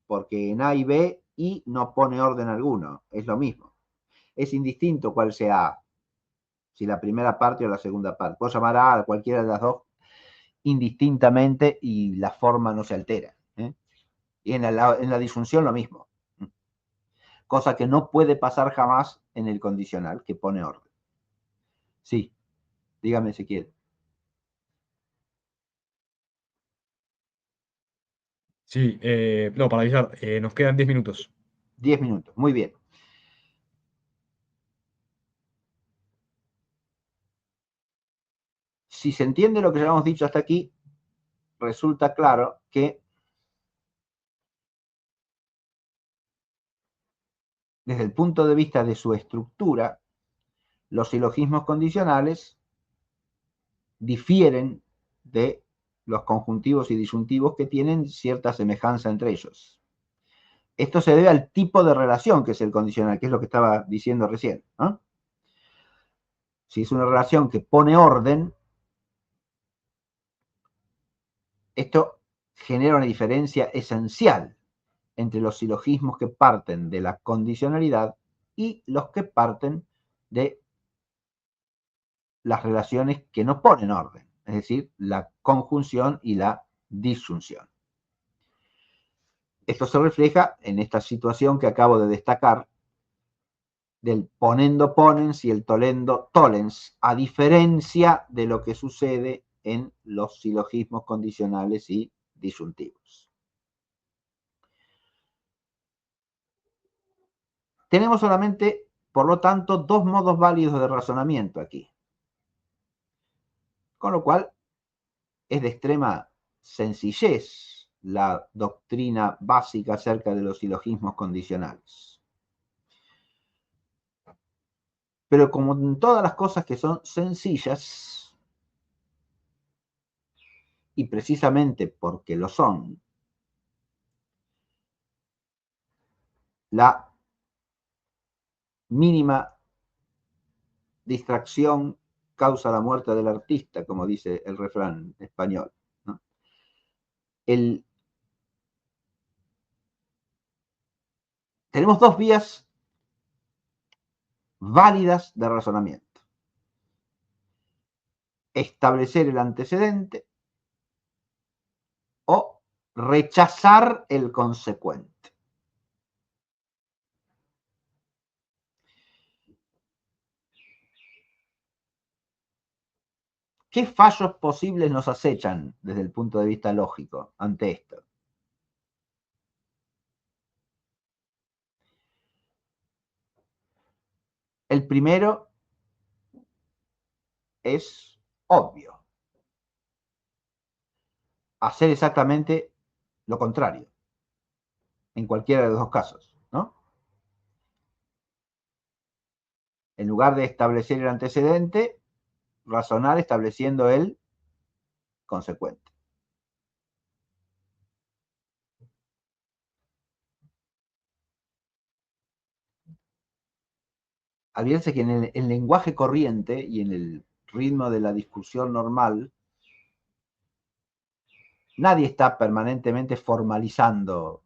Porque en A y B, I no pone orden alguno, es lo mismo. Es indistinto cuál sea A, si la primera parte o la segunda parte. Puedo llamar a cualquiera de las dos indistintamente y la forma no se altera. Y en la disfunción lo mismo. Cosa que no puede pasar jamás en el condicional, que pone orden. Sí, dígame si quiere. Sí, no, para avisar, nos quedan 10 minutos. 10 minutos, muy bien. Si se entiende lo que ya hemos dicho hasta aquí, resulta claro que desde el punto de vista de su estructura, los silogismos condicionales difieren de los conjuntivos y disyuntivos que tienen cierta semejanza entre ellos. Esto se debe al tipo de relación que es el condicional, que es lo que estaba diciendo recién, ¿no? Si es una relación que pone orden, esto genera una diferencia esencial entre los silogismos que parten de la condicionalidad y los que parten de las relaciones que no ponen orden, es decir, la conjunción y la disyunción. Esto se refleja en esta situación que acabo de destacar del ponendo ponens y el tolendo tolens, a diferencia de lo que sucede en los silogismos condicionales y disyuntivos. Tenemos solamente, por lo tanto, dos modos válidos de razonamiento aquí. Con lo cual, es de extrema sencillez la doctrina básica acerca de los silogismos condicionales. Pero como en todas las cosas que son sencillas, y precisamente porque lo son, la mínima distracción causa la muerte del artista, como dice el refrán español, ¿no? Tenemos dos vías válidas de razonamiento. Establecer el antecedente o rechazar el consecuente. ¿Qué fallos posibles nos acechan desde el punto de vista lógico ante esto? El primero es obvio. Hacer exactamente lo contrario en cualquiera de los dos casos, ¿no? En lugar de establecer el antecedente, razonar estableciendo el consecuente. Advierte que en el lenguaje corriente y en el ritmo de la discusión normal, nadie está permanentemente formalizando,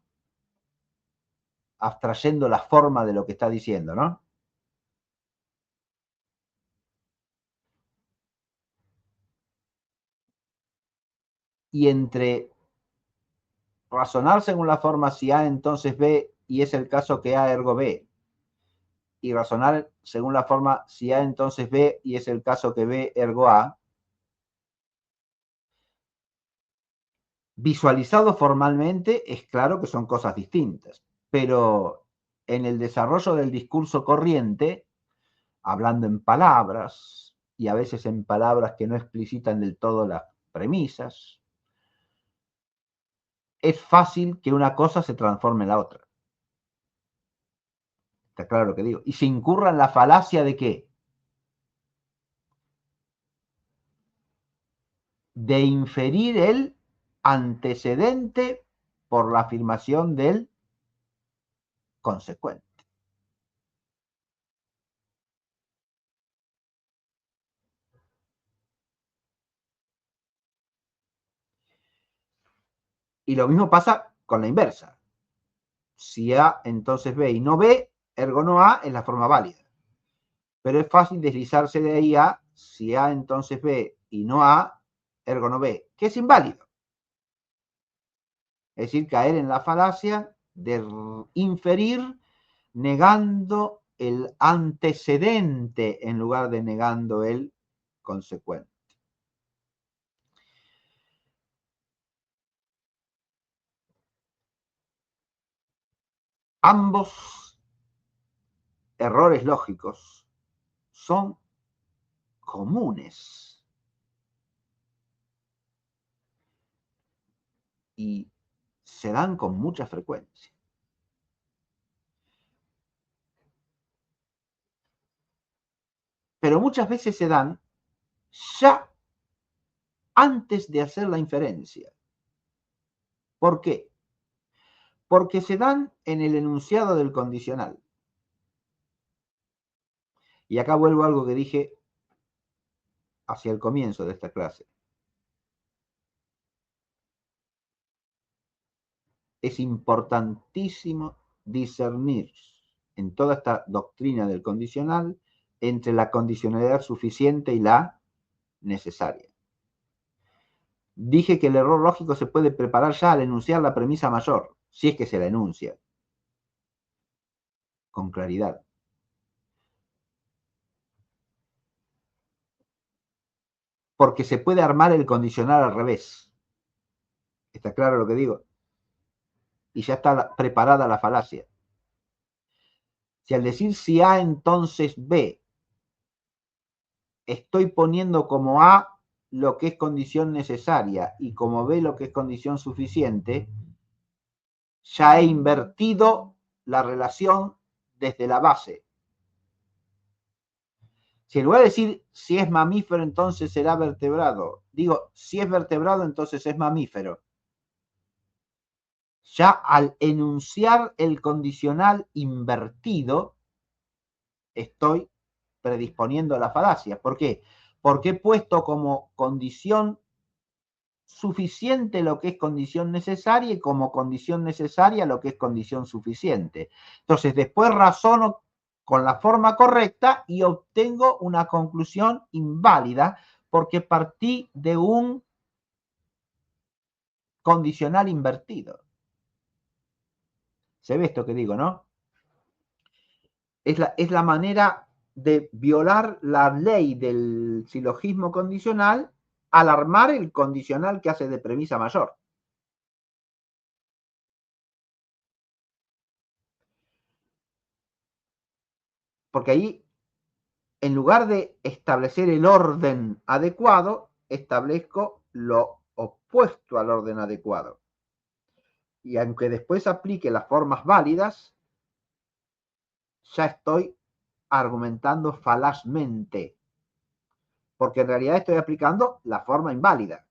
abstrayendo la forma de lo que está diciendo, ¿no? Y entre razonar según la forma si A entonces B y es el caso que A ergo B, y razonar según la forma si A entonces B y es el caso que B ergo A, visualizado formalmente es claro que son cosas distintas, pero en el desarrollo del discurso corriente, hablando en palabras y a veces en palabras que no explicitan del todo las premisas, es fácil que una cosa se transforme en la otra. Está claro lo que digo. Y se incurra en la falacia de qué? De inferir el antecedente por la afirmación del consecuente. Y lo mismo pasa con la inversa. Si A entonces B y no B, ergo no A es la forma válida. Pero es fácil deslizarse de ahí a si A entonces B y no A, ergo no B, que es inválido. Es decir, caer en la falacia de inferir negando el antecedente en lugar de negando el consecuente. Ambos errores lógicos son comunes y se dan con mucha frecuencia. Pero muchas veces se dan ya antes de hacer la inferencia. ¿Por qué? Porque se dan en el enunciado del condicional. Y acá vuelvo a algo que dije hacia el comienzo de esta clase. Es importantísimo discernir en toda esta doctrina del condicional entre la condicionalidad suficiente y la necesaria. Dije que el error lógico se puede preparar ya al enunciar la premisa mayor, si es que se la enuncia, con claridad. Porque se puede armar el condicional al revés. ¿Está claro lo que digo? Y ya está preparada la falacia. Si al decir si A entonces B, estoy poniendo como A lo que es condición necesaria y como B lo que es condición suficiente, ya he invertido la relación desde la base. Si en lugar de decir si es mamífero, entonces será vertebrado, digo si es vertebrado, entonces es mamífero. Ya al enunciar el condicional invertido, estoy predisponiendo la falacia. ¿Por qué? Porque he puesto como condición suficiente lo que es condición necesaria y como condición necesaria lo que es condición suficiente. Entonces, después razono con la forma correcta y obtengo una conclusión inválida porque partí de un condicional invertido. ¿Se ve esto que digo, no? Es la manera de violar la ley del silogismo condicional al armar el condicional que hace de premisa mayor. Porque ahí, en lugar de establecer el orden adecuado, establezco lo opuesto al orden adecuado. Y aunque después aplique las formas válidas, ya estoy argumentando falazmente, porque en realidad estoy aplicando la forma inválida,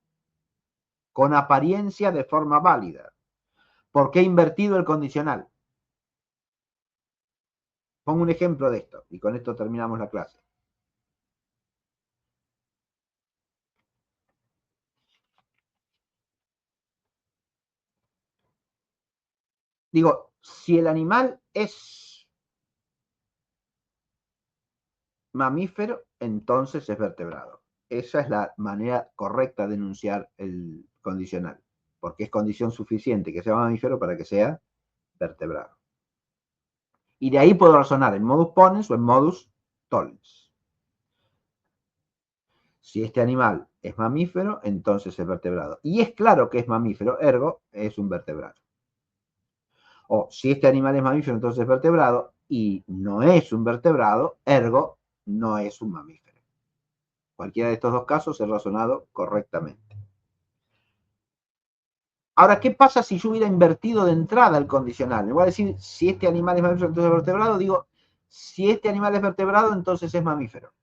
con apariencia de forma válida, porque he invertido el condicional. Pongo un ejemplo de esto, y con esto terminamos la clase. Digo, si el animal es mamífero, entonces es vertebrado. Esa es la manera correcta de enunciar el condicional, porque es condición suficiente que sea mamífero para que sea vertebrado. Y de ahí puedo razonar en modus ponens o en modus tollens. Si este animal es mamífero, entonces es vertebrado. Y es claro que es mamífero, ergo es un vertebrado. O si este animal es mamífero, entonces es vertebrado, y no es un vertebrado, ergo no es un mamífero. Cualquiera de estos dos casos es razonado correctamente. Ahora, ¿qué pasa si yo hubiera invertido de entrada el condicional? Me voy a decir, si este animal es mamífero, entonces es vertebrado. Digo, si este animal es vertebrado, entonces es mamífero.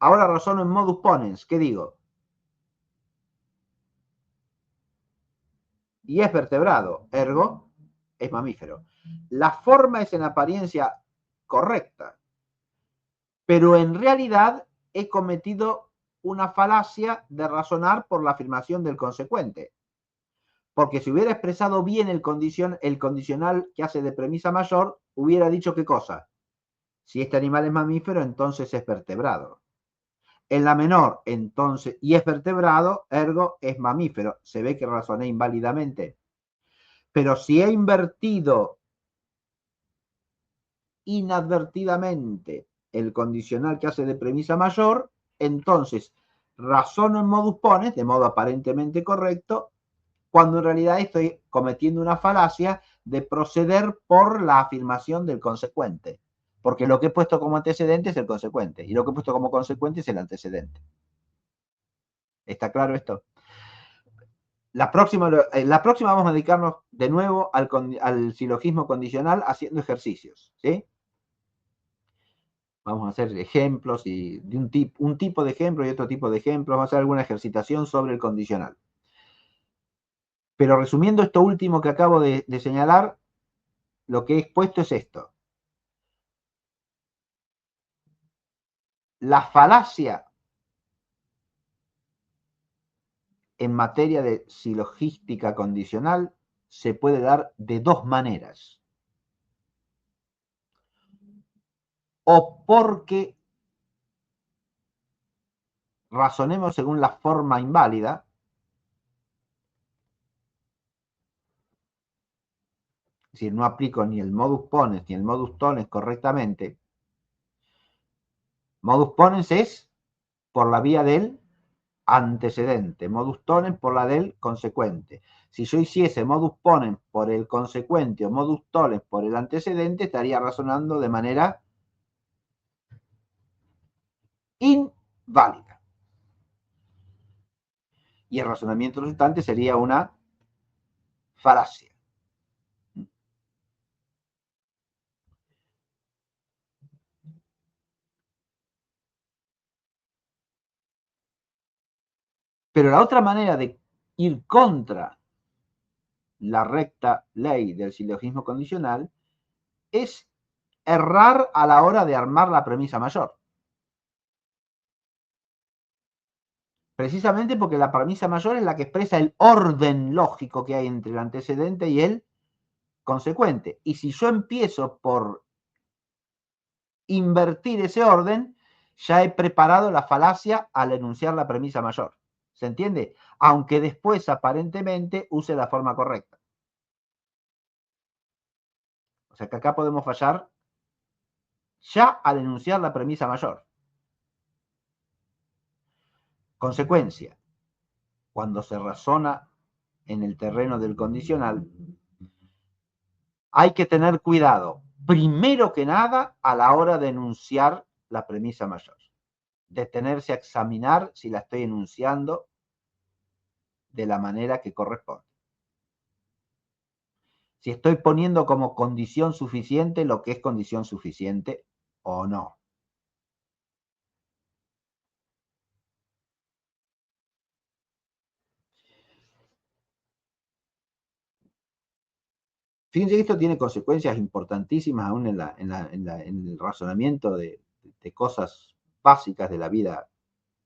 Ahora razono en modus ponens. ¿Qué digo? Y es vertebrado, ergo es mamífero. La forma es en apariencia correcta, pero en realidad he cometido una falacia de razonar por la afirmación del consecuente. Porque si hubiera expresado bien el condicional que hace de premisa mayor, hubiera dicho qué cosa. Si este animal es mamífero, entonces es vertebrado. En la menor, entonces, y es vertebrado, ergo es mamífero. Se ve que razoné inválidamente. Pero si he invertido inadvertidamente el condicional que hace de premisa mayor, entonces razono en modus ponens, de modo aparentemente correcto, cuando en realidad estoy cometiendo una falacia de proceder por la afirmación del consecuente. Porque lo que he puesto como antecedente es el consecuente, y lo que he puesto como consecuente es el antecedente. ¿Está claro esto? La próxima vamos a dedicarnos de nuevo al silogismo condicional haciendo ejercicios, ¿sí? Vamos a hacer ejemplos y de un tipo de ejemplo y otro tipo de ejemplos. Vamos a hacer alguna ejercitación sobre el condicional. Pero resumiendo esto último que acabo de señalar, lo que he expuesto es esto. La falacia en materia de silogística condicional se puede dar de dos maneras. O porque razonemos según la forma inválida, es decir, no aplico ni el modus ponens ni el modus tollens correctamente. Modus ponens es por la vía del antecedente, modus tollens por la del consecuente. Si yo hiciese modus ponens por el consecuente o modus tollens por el antecedente, estaría razonando de manera inválida. Y el razonamiento resultante sería una falacia. Pero la otra manera de ir contra la recta ley del silogismo condicional es errar a la hora de armar la premisa mayor. Precisamente porque la premisa mayor es la que expresa el orden lógico que hay entre el antecedente y el consecuente. Y si yo empiezo por invertir ese orden, ya he preparado la falacia al enunciar la premisa mayor. ¿Se entiende? Aunque después aparentemente use la forma correcta. O sea que acá podemos fallar ya al enunciar la premisa mayor. Consecuencia, cuando se razona en el terreno del condicional, hay que tener cuidado, primero que nada, a la hora de enunciar la premisa mayor. Detenerse a examinar si la estoy enunciando de la manera que corresponde. Si estoy poniendo como condición suficiente lo que es condición suficiente o no. Fíjense que esto tiene consecuencias importantísimas aún en el razonamiento de cosas básicas de la vida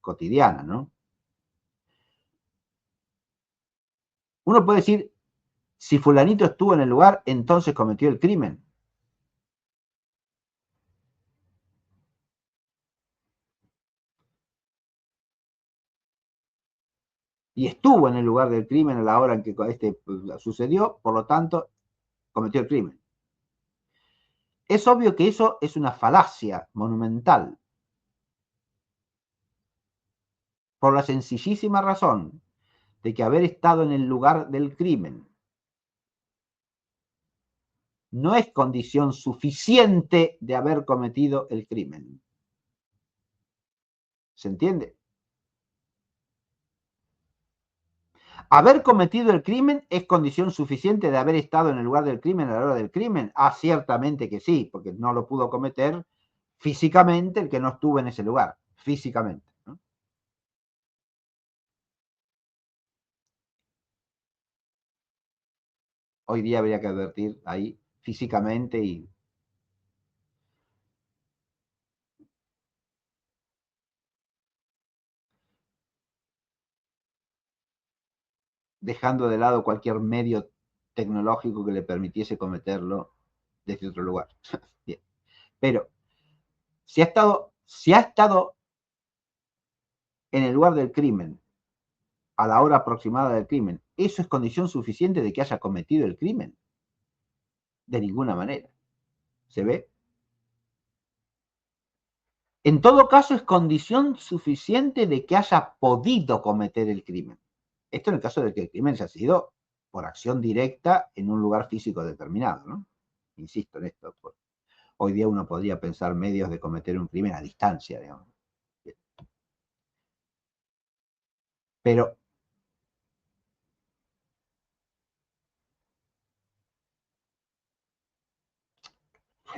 cotidiana, ¿no? Uno puede decir, si fulanito estuvo en el lugar, entonces cometió el crimen. Y estuvo en el lugar del crimen a la hora en que este sucedió, por lo tanto, cometió el crimen. Es obvio que eso es una falacia monumental, por la sencillísima razón de que haber estado en el lugar del crimen no es condición suficiente de haber cometido el crimen. ¿Se entiende? ¿Haber cometido el crimen es condición suficiente de haber estado en el lugar del crimen a la hora del crimen? Ah, ciertamente que sí, porque no lo pudo cometer físicamente el que no estuvo en ese lugar, físicamente, ¿no? Hoy día habría que advertir ahí físicamente y dejando de lado cualquier medio tecnológico que le permitiese cometerlo desde otro lugar. Bien. Pero si ha estado en el lugar del crimen a la hora aproximada del crimen, ¿eso es condición suficiente de que haya cometido el crimen? De ninguna manera. ¿Se ve? En todo caso, es condición suficiente de que haya podido cometer el crimen. Esto en el caso de que el crimen haya sido por acción directa en un lugar físico determinado, ¿no? Insisto en esto. Hoy día uno podría pensar medios de cometer un crimen a distancia, digamos. Pero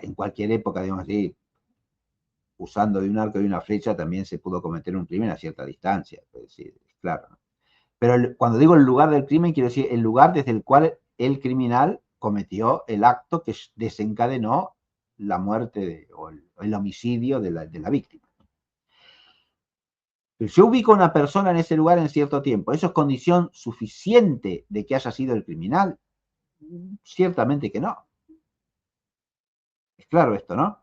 en cualquier época, digamos así, usando de un arco y una flecha también se pudo cometer un crimen a cierta distancia. Es decir, claro, ¿no? Pero cuando digo el lugar del crimen, quiero decir el lugar desde el cual el criminal cometió el acto que desencadenó la muerte o el homicidio de la víctima. Yo ubico a una persona en ese lugar en cierto tiempo. ¿Eso es condición suficiente de que haya sido el criminal? Ciertamente que no. Es claro esto, ¿no?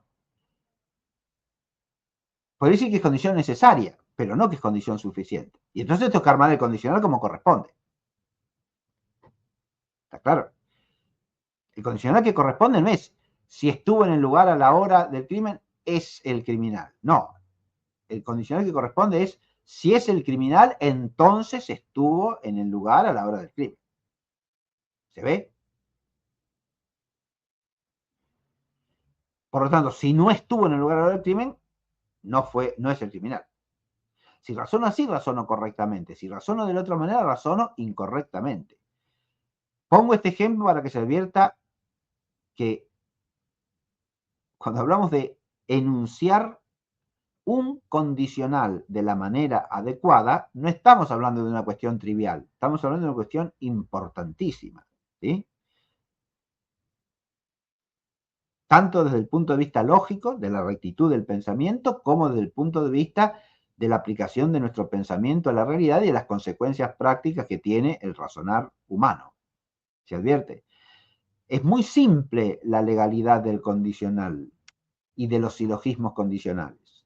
Podría decir que es condición necesaria, pero no que es condición suficiente. Y entonces tengo que armar el condicional como corresponde. ¿Está claro? El condicional que corresponde no es si estuvo en el lugar a la hora del crimen, es el criminal. No. El condicional que corresponde es si es el criminal, entonces estuvo en el lugar a la hora del crimen. ¿Se ve? Por lo tanto, si no estuvo en el lugar a la hora del crimen, no es el criminal. Si razono así, razono correctamente. Si razono de la otra manera, razono incorrectamente. Pongo este ejemplo para que se advierta que cuando hablamos de enunciar un condicional de la manera adecuada, no estamos hablando de una cuestión trivial, estamos hablando de una cuestión importantísima, ¿sí? Tanto desde el punto de vista lógico, de la rectitud del pensamiento, como desde el punto de vista de la aplicación de nuestro pensamiento a la realidad y de las consecuencias prácticas que tiene el razonar humano. ¿Se advierte? Es muy simple la legalidad del condicional y de los silogismos condicionales.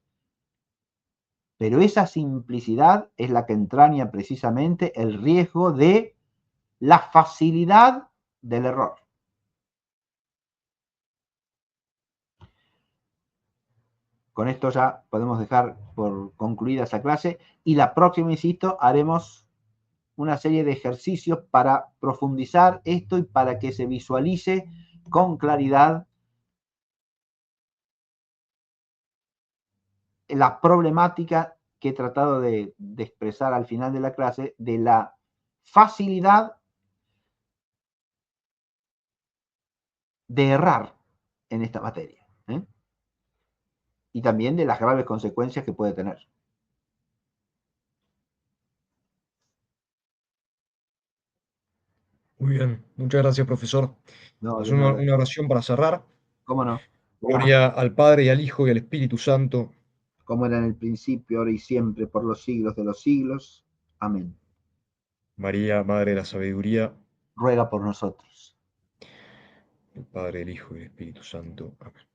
Pero esa simplicidad es la que entraña precisamente el riesgo de la facilidad del error. Con esto ya podemos dejar por concluida esa clase y la próxima, insisto, haremos una serie de ejercicios para profundizar esto y para que se visualice con claridad la problemática que he tratado de expresar al final de la clase de la facilidad de errar en esta materia, ¿eh? Y también de las graves consecuencias que puede tener. Muy bien, muchas gracias, profesor. No, de Hacer una, nada. una oración para cerrar. ¿Cómo no? Gloria al Padre, y al Hijo, y al Espíritu Santo. Como era en el principio, ahora y siempre, por los siglos de los siglos. Amén. María, Madre de la Sabiduría, Ruega por nosotros. el Padre, el Hijo y el Espíritu Santo. Amén.